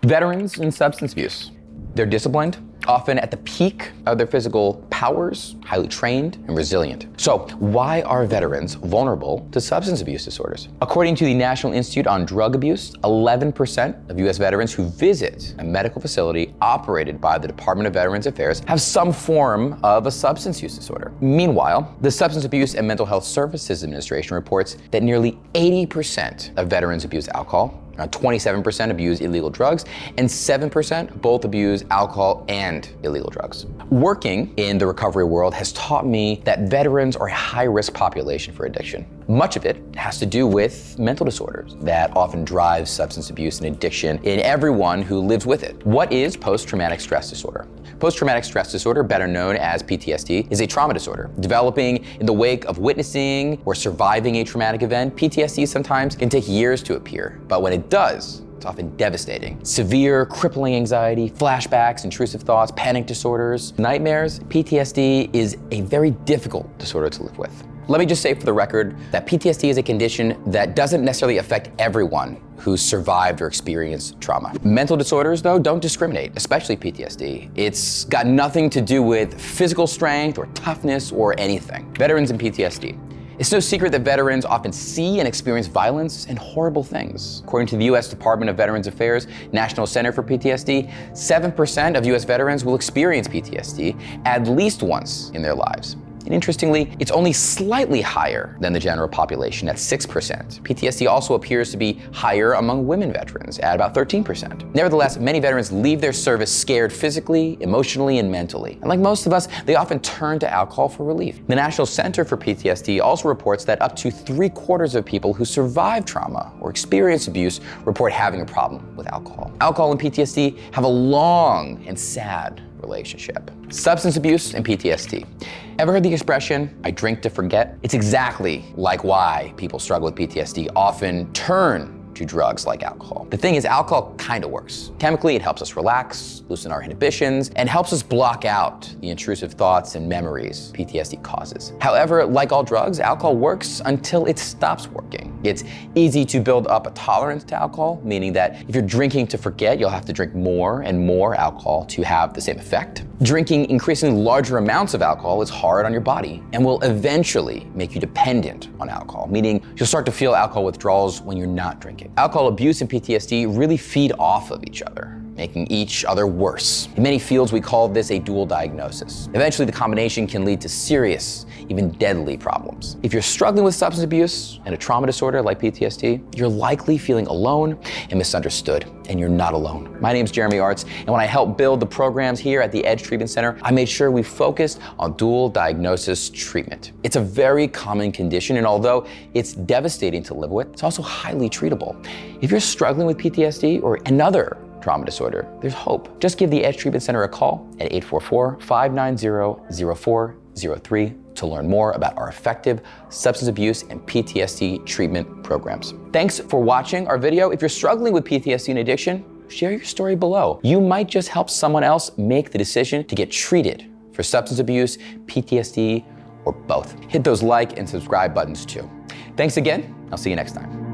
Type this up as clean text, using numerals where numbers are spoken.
Veterans in substance abuse. They're disciplined, often at the peak of their physical powers, highly trained and resilient. So why are veterans vulnerable to substance abuse disorders? According to the National Institute on Drug Abuse, 11% of US veterans who visit a medical facility operated by the Department of Veterans Affairs have some form of a substance use disorder. Meanwhile, the Substance Abuse and Mental Health Services Administration reports that nearly 80% of veterans abuse alcohol, 27% abuse illegal drugs, and 7% both abuse alcohol and illegal drugs. Working in the recovery world has taught me that veterans are a high-risk population for addiction. Much of it has to do with mental disorders that often drive substance abuse and addiction in everyone who lives with it. What is post-traumatic stress disorder? Post-traumatic stress disorder, better known as PTSD, is a trauma disorder. Developing in the wake of witnessing or surviving a traumatic event, PTSD sometimes can take years to appear, but when it does, it's often devastating. Severe, crippling anxiety, flashbacks, intrusive thoughts, panic disorders, nightmares. PTSD is a very difficult disorder to live with. Let me just say for the record that PTSD is a condition that doesn't necessarily affect everyone who's survived or experienced trauma. Mental disorders, though, don't discriminate, especially PTSD. It's got nothing to do with physical strength or toughness or anything. Veterans and PTSD. It's no secret that veterans often see and experience violence and horrible things. According to the US Department of Veterans Affairs National Center for PTSD, 7% of US veterans will experience PTSD at least once in their lives. And interestingly, it's only slightly higher than the general population at 6%. PTSD also appears to be higher among women veterans at about 13%. Nevertheless, many veterans leave their service scared physically, emotionally, and mentally. And like most of us, they often turn to alcohol for relief. The National Center for PTSD also reports that up to 3/4 of people who survive trauma or experience abuse report having a problem with alcohol. Alcohol and PTSD have a long and sad relationship. Substance abuse and PTSD. Ever heard the expression, I drink to forget? It's exactly like why people struggle with PTSD often turn to drugs like alcohol. The thing is, alcohol kind of works. Chemically, it helps us relax, loosen our inhibitions, and helps us block out the intrusive thoughts and memories PTSD causes. However, like all drugs, alcohol works until it stops working. It's easy to build up a tolerance to alcohol, meaning that if you're drinking to forget, you'll have to drink more and more alcohol to have the same effect. Drinking increasingly larger amounts of alcohol is hard on your body and will eventually make you dependent on alcohol, meaning you'll start to feel alcohol withdrawals when you're not drinking. Alcohol abuse and PTSD really feed off of each other, making each other worse. In many fields, we call this a dual diagnosis. Eventually, the combination can lead to serious, even deadly problems. If you're struggling with substance abuse and a trauma disorder like PTSD, you're likely feeling alone and misunderstood, and you're not alone. My name's Jeremy Arts, and when I helped build the programs here at the Edge Treatment Center, I made sure we focused on dual diagnosis treatment. It's a very common condition, and although it's devastating to live with, it's also highly treatable. If you're struggling with PTSD or another trauma disorder, there's hope. Just give the Edge Treatment Center a call at 844-590-0403 to learn more about our effective substance abuse and PTSD treatment programs. Thanks for watching our video. If you're struggling with PTSD and addiction, share your story below. You might just help someone else make the decision to get treated for substance abuse, PTSD, or both. Hit those like and subscribe buttons too. Thanks again. I'll see you next time.